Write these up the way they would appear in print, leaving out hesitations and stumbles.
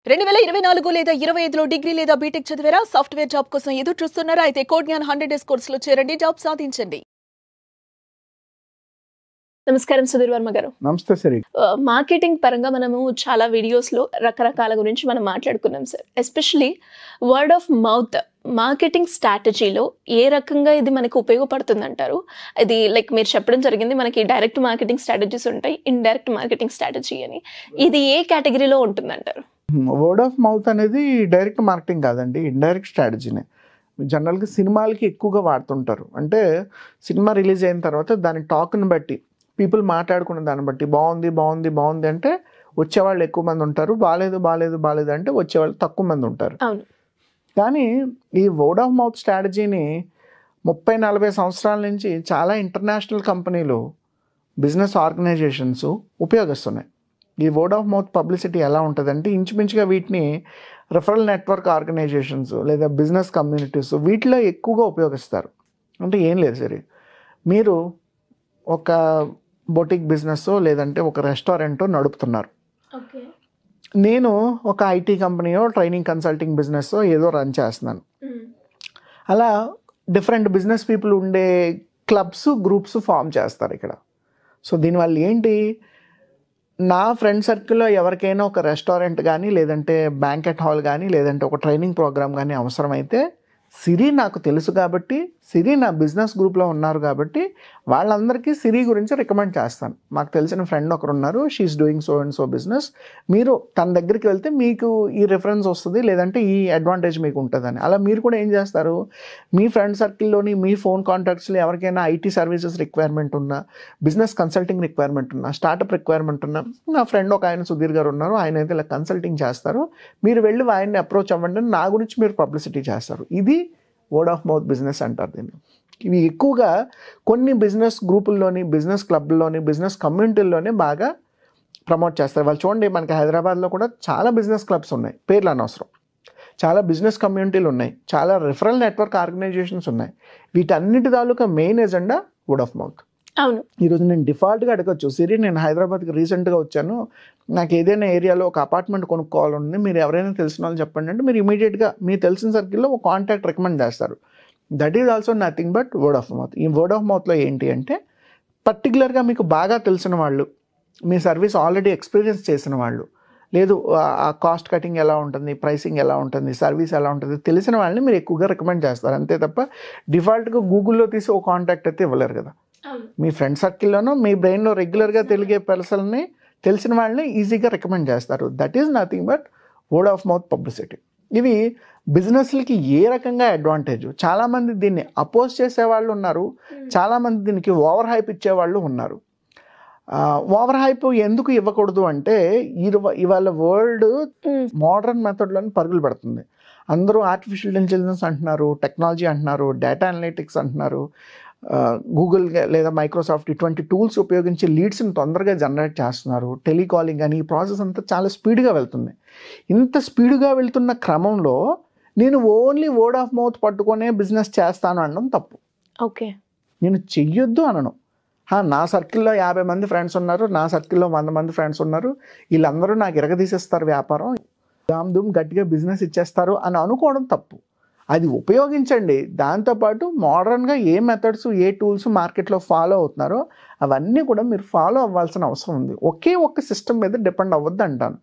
2024 లేదా 25లో డిగ్రీ లేదా బీటెక్ చదివారా? సాఫ్ట్‌వేర్ జాబ్ కోసం ఎదురు చూస్తున్నారా? అయితే కోడ్ జ్ఞాన్ 100 డేస్ కోర్సులో చేరండి, జాబ్ సాధించండి. నమస్కారం సుధీర్ వర్మ గారు. నమస్తే సరే. మార్కెటింగ్ పరంగా మనము చాలా వీడియోస్‌లో రకరకాల గురించి మనం మాట్లాడుకున్నాం sir. Especially word of mouth marketing స్ట్రాటజీలో ఏ రకంగా ఇది మనకు ఉపయోగపడుతుందంటారు? ఇది లైక్ మీరు చెప్పడం జరిగింది, మనకి డైరెక్ట్ మార్కెటింగ్ స్ట్రాటజీస్ ఉంటాయి, ఇండైరెక్ట్ మార్కెటింగ్ స్ట్రాటజీ అని. ఇది ఏ కేటగిరీలో ఉంటుందంటారు? వర్డ్ ఆఫ్ మౌత్ అనేది డైరెక్ట్ మార్కెటింగ్ కాదండి, ఇండైరెక్ట్ స్ట్రాటజీనే. జనరల్గా సినిమాలకి ఎక్కువగా వాడుతుంటారు. అంటే సినిమా రిలీజ్ అయిన తర్వాత దాని టాక్ని బట్టి, పీపుల్ మాట్లాడుకున్న దాన్ని బట్టి బాగుంది బాగుంది బాగుంది అంటే వచ్చేవాళ్ళు ఎక్కువ మంది ఉంటారు, బాగాలేదు బాగాలేదు బాగాలేదు అంటే వచ్చేవాళ్ళు తక్కువ మంది ఉంటారు. కానీ ఈ వర్డ్ ఆఫ్ మౌత్ స్ట్రాటజీని 30-40 సంవత్సరాల నుంచి చాలా ఇంటర్నేషనల్ కంపెనీలు, బిజినెస్ ఆర్గనైజేషన్స్ ఉపయోగిస్తున్నాయి. ఈ వర్డ్ ఆఫ్ మౌత్ పబ్లిసిటీ ఎలా ఉంటుందంటే ఇంచుమించుగా వీటిని రిఫరల్ నెట్వర్క్ ఆర్గనైజేషన్స్ లేదా బిజినెస్ కమ్యూనిటీస్ వీటిలో ఎక్కువగా ఉపయోగిస్తారు. అంటే ఏం లేదు సరే, మీరు ఒక బొటిక్ బిజినెస్ లేదంటే ఒక రెస్టారెంటో నడుపుతున్నారు. నేను ఒక ఐటీ కంపెనీయో ట్రైనింగ్ కన్సల్టింగ్ బిజినెస్ ఏదో రన్ చేస్తున్నాను. అలా డిఫరెంట్ బిజినెస్ పీపుల్ ఉండే క్లబ్స్ గ్రూప్స్ ఫామ్ చేస్తారు ఇక్కడ. సో దీనివల్ల ఏంటి, నా ఫ్రెండ్ సర్కిల్లో ఎవరికైనా ఒక రెస్టారెంట్ కానీ లేదంటే బ్యాంకెట్ హాల్ కానీ లేదంటే ఒక ట్రైనింగ్ ప్రోగ్రామ్ కానీ అవసరమైతే సిరి నాకు తెలుసు కాబట్టి, సిరి నా బిజినెస్ గ్రూప్లో ఉన్నారు కాబట్టి వాళ్ళందరికీ సిరి గురించి రికమెండ్ చేస్తాను. మాకు తెలిసిన ఫ్రెండ్ ఒకరు ఉన్నారు, she's doing so and so business, మీరు తన దగ్గరికి వెళ్తే మీకు ఈ రిఫరెన్స్ వస్తుంది లేదంటే ఈ అడ్వాంటేజ్ మీకు ఉంటుందని. అలా మీరు కూడా ఏం చేస్తారు, మీ ఫ్రెండ్ సర్కిల్లోని మీ ఫోన్ కాంటాక్ట్స్లో ఎవరికైనా ఐటీ సర్వీసెస్ రిక్వైర్మెంట్ ఉన్నా, బిజినెస్ కన్సల్టింగ్ రిక్వైర్మెంట్ ఉన్నా, స్టార్టప్ రిక్వైర్మెంట్ ఉన్నా, నా ఫ్రెండ్ ఒక ఆయన సుధీర్ గారు ఉన్నారు, ఆయన అయితే ఇలా కన్సల్టింగ్ చేస్తారు, మీరు వెళ్ళి ఆయన్ని అప్రోచ్ అవ్వండి, నా గురించి మీరు పబ్లిసిటీ చేస్తారు. ఇది వర్డ్ ఆఫ్ మౌత్ బిజినెస్ అంటారు దీన్ని. ఇవి ఎక్కువగా కొన్ని బిజినెస్ గ్రూపుల్లోని, బిజినెస్ క్లబ్లోని, బిజినెస్ కమ్యూనిటీల్లోనే బాగా ప్రమోట్ చేస్తారు. వాళ్ళు చూడండి, మనకి హైదరాబాద్లో కూడా చాలా బిజినెస్ క్లబ్స్ ఉన్నాయి, పేర్లు అనవసరం, చాలా బిజినెస్ కమ్యూనిటీలు ఉన్నాయి, చాలా రిఫరల్ నెట్వర్క్ ఆర్గనైజేషన్స్ ఉన్నాయి. వీటన్నిటి తాలూకా main agenda word of mouth. అవును, ఈరోజు నేను డిఫాల్ట్గా అడగచ్చు, సిరి నేను హైదరాబాద్కి రీసెంట్గా వచ్చాను, నాకు ఏదైనా ఏరియాలో ఒక అపార్ట్మెంట్ కొనుక్కోవాలని, మీరు ఎవరైనా తెలిసిన వాళ్ళు చెప్పండి అంటే మీరు ఇమీడియట్గా మీ తెలిసిన సర్కిల్లో ఒక కాంటాక్ట్ రికమెండ్ చేస్తారు. That is also nothing but word of mouth. ఈ వర్డ్ ఆఫ్ మౌత్లో ఏంటి అంటే పర్టికులర్గా మీకు బాగా తెలిసిన వాళ్ళు, మీ సర్వీస్ ఆల్రెడీ ఎక్స్పీరియన్స్ చేసిన వాళ్ళు, లేదు ఆ కాస్ట్ కటింగ్ ఎలా ఉంటుంది, ప్రైసింగ్ ఎలా ఉంటుంది, సర్వీస్ ఎలా ఉంటుంది తెలిసిన వాళ్ళని మీరు ఎక్కువగా రికమెండ్ చేస్తారు. అంతే తప్ప డిఫాల్ట్గా గూగుల్లో తీసి ఒక కాంటాక్ట్ అయితే ఇవ్వలేరు కదా. మీ ఫ్రెండ్ సర్కిల్లోనో మీ బ్రెయిన్లో రెగ్యులర్గా తెలిగే పర్సన్ని, తెలిసిన వాళ్ళని ఈజీగా రికమెండ్ చేస్తారు. That is nothing but word of mouth publicity. ఇవి బిజినెస్లకి ఏ రకంగా అడ్వాంటేజ్, చాలామంది దీన్ని అపోజ్ చేసేవాళ్ళు ఉన్నారు, చాలామంది దీనికి ఓవర్ హైప్ ఇచ్చేవాళ్ళు ఉన్నారు. ఓవర్ హైప్ ఎందుకు ఇవ్వకూడదు అంటే ఇవాళ వరల్డ్ మోడర్న్ మెథడ్లోని పరుగులు పెడుతుంది. అందరూ ఆర్టిఫిషియల్ ఇంటెలిజెన్స్ అంటున్నారు, టెక్నాలజీ అంటున్నారు, డేటా అనలిటిక్స్ అంటున్నారు, గూగుల్ లేదా మైక్రోసాఫ్ట్ ఇటువంటి టూల్స్ ఉపయోగించి లీడ్స్ని తొందరగా జనరేట్ చేస్తున్నారు, టెలికాలింగ్ అని. ఈ ప్రాసెస్ అంతా చాలా స్పీడ్గా వెళ్తుంది. ఇంత స్పీడ్గా వెళ్తున్న క్రమంలో నేను ఓన్లీ వర్డ్ ఆఫ్ మౌత్ పట్టుకొనే బిజినెస్ చేస్తాను అనడం తప్పు. ఓకే, నేను చెయ్యొద్దు అనను. నా సర్కిల్లో 50 మంది ఫ్రెండ్స్ ఉన్నారు, నా సర్కిల్లో 100 మంది ఫ్రెండ్స్ ఉన్నారు, వీళ్ళందరూ నాకు ఎరగదీసేస్తారు వ్యాపారం, దామ్ గట్టిగా బిజినెస్ ఇచ్చేస్తారు అని అనుకోవడం తప్పు. అది ఉపయోగించండి, దాంతోపాటు మోడర్న్గా ఏ మెథడ్స్ ఏ టూల్స్ మార్కెట్లో ఫాలో అవుతున్నారో అవన్నీ కూడా మీరు ఫాలో అవ్వాల్సిన అవసరం ఉంది. ఒకే ఒక్క సిస్టమ్ మీద డిపెండ్ అవ్వద్దు అంటాను.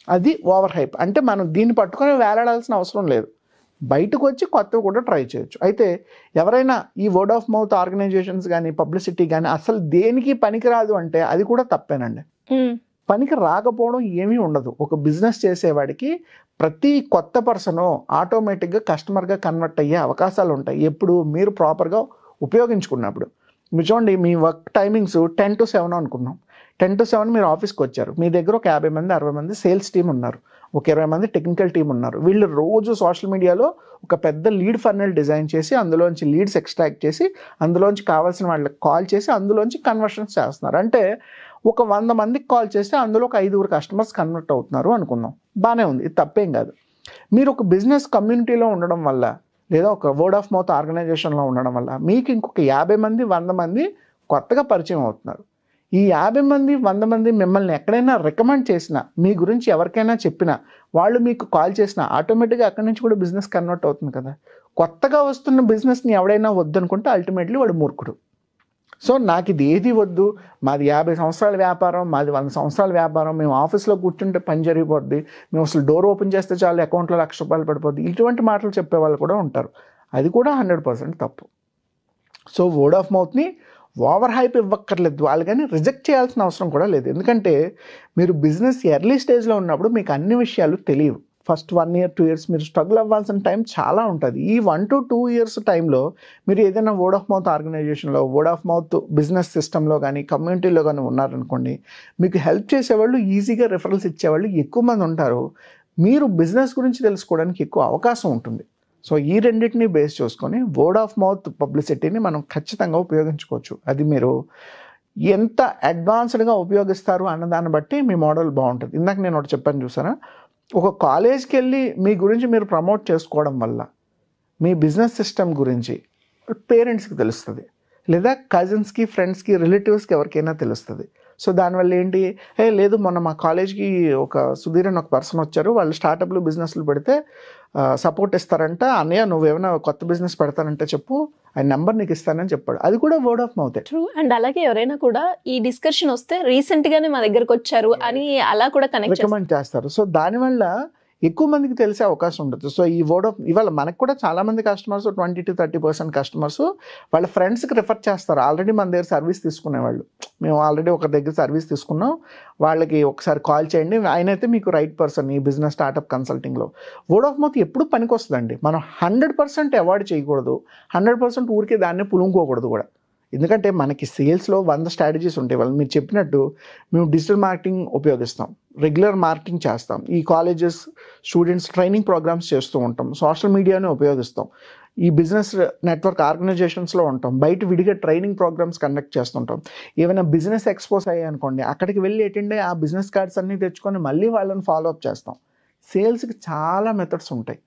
అది ఓవర్ హైప్. అంటే మనం దీన్ని పట్టుకొని వేలాడాల్సిన అవసరం లేదు, బయటకు వచ్చి కొత్తవి కూడా ట్రై చేయొచ్చు. అయితే ఎవరైనా ఈ వర్డ్ ఆఫ్ మౌత్ ఆర్గనైజేషన్స్ కానీ పబ్లిసిటీ కానీ అసలు దేనికి పనికిరాదు అంటే అది కూడా తప్పేనండి. పనికి రాకపోవడం ఏమీ ఉండదు. ఒక బిజినెస్ చేసేవాడికి ప్రతి కొత్త పర్సను ఆటోమేటిక్గా కస్టమర్గా కన్వర్ట్ అయ్యే అవకాశాలు ఉంటాయి ఎప్పుడు మీరు ప్రాపర్గా ఉపయోగించుకున్నప్పుడు. మీరు చూడండి, మీ వర్క్ టైమింగ్స్ 10 to 7 అనుకున్నాం. 10 to 7 మీరు ఆఫీస్కి వచ్చారు, మీ దగ్గర ఒక 50 మంది 60 మంది సేల్స్ టీం ఉన్నారు, ఒక 20 మంది టెక్నికల్ టీం ఉన్నారు. వీళ్ళు రోజు సోషల్ మీడియాలో ఒక పెద్ద లీడ్ ఫర్నల్ డిజైన్ చేసి అందులోంచి లీడ్స్ ఎక్స్ట్రాక్ట్ చేసి అందులోంచి కావాల్సిన వాళ్ళకి కాల్ చేసి అందులోంచి కన్వర్షన్స్ చేస్తున్నారు. అంటే ఒక 100 మందికి కాల్ చేస్తే అందులో ఒక 5 కస్టమర్స్ కన్వర్ట్ అవుతున్నారు అనుకుందాం, బాగానే ఉంది, ఇది తప్పేం కాదు. మీరు ఒక బిజినెస్ కమ్యూనిటీలో ఉండడం వల్ల లేదా ఒక వర్డ్ ఆఫ్ మౌత్ ఆర్గనైజేషన్లో ఉండడం వల్ల మీకు ఇంకొక 50 మంది 100 మంది కొత్తగా పరిచయం అవుతున్నారు. ఈ 50 మంది 100 మంది మిమ్మల్ని ఎక్కడైనా రికమెండ్ చేసినా, మీ గురించి ఎవరికైనా చెప్పినా, వాళ్ళు మీకు కాల్ చేసినా ఆటోమేటిక్గా అక్కడి నుంచి కూడా బిజినెస్ కన్వర్ట్ అవుతుంది కదా. కొత్తగా వస్తున్న బిజినెస్ని ఎవడైనా వద్దనుకుంటే అల్టిమేట్లీ వాడు మూర్ఖుడు. సో నాకు ఇది ఏది వద్దు, మాది 50 సంవత్సరాల వ్యాపారం, మాది 100 సంవత్సరాల వ్యాపారం, మేము ఆఫీస్లో కూర్చుంటే పని జరిగిపోద్ది, మేము అసలు డోర్ ఓపెన్ చేస్తే చాలు అకౌంట్లో ₹1,00,000 పడిపోద్ది, ఇటువంటి మాటలు చెప్పే వాళ్ళు కూడా ఉంటారు. అది కూడా 100% తప్పు. సో వర్డ్ ఆఫ్ మౌత్ని ఓవర్ హైప్ ఇవ్వక్కర్లేదు, వాళ్ళు కానీ రిజెక్ట్ చేయాల్సిన అవసరం కూడా లేదు. ఎందుకంటే మీరు బిజినెస్ ఎర్లీ స్టేజ్లో ఉన్నప్పుడు మీకు అన్ని విషయాలు తెలియవు. ఫస్ట్ 1 year 2 years మీరు స్ట్రగుల్ అవ్వాల్సిన టైం చాలా ఉంటుంది. ఈ 1 to 2 years టైంలో మీరు ఏదైనా వర్డ్ ఆఫ్ మౌత్ ఆర్గనైజేషన్లో, వర్డ్ ఆఫ్ మౌత్ బిజినెస్ సిస్టంలో కానీ కమ్యూనిటీలో కానీ ఉన్నారనుకోండి, మీకు హెల్ప్ చేసేవాళ్ళు, ఈజీగా రిఫరల్స్ ఇచ్చేవాళ్ళు ఎక్కువ మంది ఉంటారు. మీరు బిజినెస్ గురించి తెలుసుకోవడానికి ఎక్కువ అవకాశం ఉంటుంది. సో ఈ రెండింటిని బేస్ చేసుకొని వర్డ్ ఆఫ్ మౌత్ పబ్లిసిటీని మనం ఖచ్చితంగా ఉపయోగించుకోవచ్చు. అది మీరు ఎంత అడ్వాన్స్డ్గా ఉపయోగిస్తారు అన్నదాన్ని బట్టి మీ మోడల్ బాగుంటుంది. ఇందాక నేను ఒకటి చెప్పాను చూసారా, ఒక కాలేజ్కి వెళ్ళి మీ గురించి మీరు ప్రమోట్ చేసుకోవడం వల్ల మీ బిజినెస్ సిస్టమ్ గురించి పేరెంట్స్కి తెలుస్తుంది, లేదా కజిన్స్కి, ఫ్రెండ్స్కి, రిలేటివ్స్కి ఎవరికైనా తెలుస్తుంది. సో దానివల్ల ఏంటి, లేదు మొన్న మా కాలేజ్కి ఒక సుధీర్ అని ఒక పర్సన్ వచ్చారు, వాళ్ళు స్టార్టప్లు బిజినెస్లు పెడితే సపోర్ట్ ఇస్తారంట, అన్నయ్య నువ్వేమైనా కొత్త బిజినెస్ పెడతానంటే చెప్పు, ఆయన నెంబర్ నీకు ఇస్తానని చెప్పాడు. అది కూడా word of mouth. True. And అలాగే ఎవరైనా కూడా ఈ డిస్కషన్ వస్తే రీసెంట్గానే మా దగ్గరకు వచ్చారు అని అలా కూడా కనెక్ట్ రికమెండ్ చేస్తారు. సో దానివల్ల ఎక్కువ మందికి తెలిసే అవకాశం ఉంటుంది. సో ఈ వర్డ్ ఆఫ్, ఇవాళ మనకు కూడా చాలామంది కస్టమర్స్ 20 to 30% కస్టమర్స్ వాళ్ళ ఫ్రెండ్స్కి రిఫర్ చేస్తారు. ఆల్రెడీ మన దగ్గర సర్వీస్ తీసుకునేవాళ్ళు, మేము ఆల్రెడీ ఒక దగ్గర సర్వీస్ తీసుకున్నాం, వాళ్ళకి ఒకసారి కాల్ చేయండి, ఆయనైతే మీకు రైట్ పర్సన్ ఈ బిజినెస్ స్టార్టప్ కన్సల్టింగ్లో. వర్డ్ ఆఫ్ మౌత్ ఎప్పుడు పనికి వస్తుందండి. మనం 100% అవాయిడ్ చేయకూడదు, 100% ఊరికే దాన్ని పులుముకోకూడదు కూడా. ఎందుకంటే మనకి సేల్స్లో 100 స్ట్రాటజీస్ ఉంటాయి. వాళ్ళు మీరు చెప్పినట్టు మేము డిజిటల్ మార్కెటింగ్ ఉపయోగిస్తాం, రెగ్యులర్ మార్కెటింగ్ చేస్తాం, ఈ కాలేజెస్ స్టూడెంట్స్ ట్రైనింగ్ ప్రోగ్రామ్స్ చేస్తూ ఉంటాం, సోషల్ మీడియాని ఉపయోగిస్తాం, ఈ బిజినెస్ నెట్వర్క్ ఆర్గనైజేషన్స్లో ఉంటాం, బయట విడిగా ట్రైనింగ్ ప్రోగ్రామ్స్ కండక్ట్ చేస్తుంటాం. ఏమైనా బిజినెస్ ఎక్స్పోజ్ అయ్యాయి అనుకోండి, అక్కడికి వెళ్ళి అటెండ్ అయ్యి ఆ బిజినెస్ కార్డ్స్ అన్నీ తెచ్చుకొని మళ్ళీ వాళ్ళని ఫాలో అప్ చేస్తాం. సేల్స్కి చాలా మెథడ్స్ ఉంటాయి.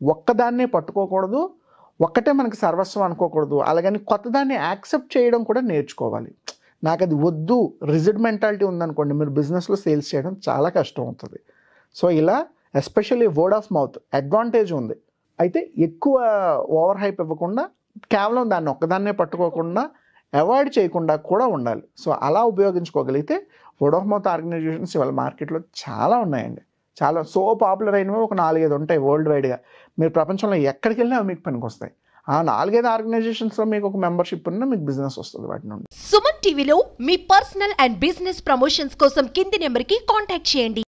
ఒక్కదాన్నే పట్టుకోకూడదు, ఒక్కటే మనకి సర్వస్వం అనుకోకూడదు. అలాగని కొత్తదాన్ని యాక్సెప్ట్ చేయడం కూడా నేర్చుకోవాలి. నాకు అది వద్దు, రిజిడ్ మెంటాలిటీ ఉందనుకోండి, మీరు బిజినెస్లో సేల్స్ చేయడం చాలా కష్టం అవుతుంది. సో ఇలా especially word of mouth advantage ఉంది. అయితే ఎక్కువ ఓవర్ హైప్ ఇవ్వకుండా, కేవలం దాన్ని ఒక్కదాన్నే పట్టుకోకుండా, అవాయిడ్ చేయకుండా కూడా ఉండాలి. సో అలా ఉపయోగించుకోగలిగితే వర్డ్ ఆఫ్ మౌత్ ఆర్గనైజేషన్స్ ఇవాళ మార్కెట్లో చాలా ఉన్నాయండి. చాలా పాపులర్ అయినవి ఒక 4-5 ఉంటాయి వరల్డ్ వైడ్గా. మీరు ప్రపంచంలో ఎక్కడికి వెళ్ళినా అవి మీకు పనికి వస్తాయి. ఆ 4-5 ఆర్గనైజేషన్స్లో మీకు ఒక మెంబర్షిప్ ఉన్నా మీకు బిజినెస్ వస్తుంది వాటి నుండి. సుమన్ టీవీలో మీ పర్సనల్ అండ్ బిజినెస్ ప్రమోషన్స్ కోసం కింది నెంబర్కి కాంటాక్ట్ చేయండి.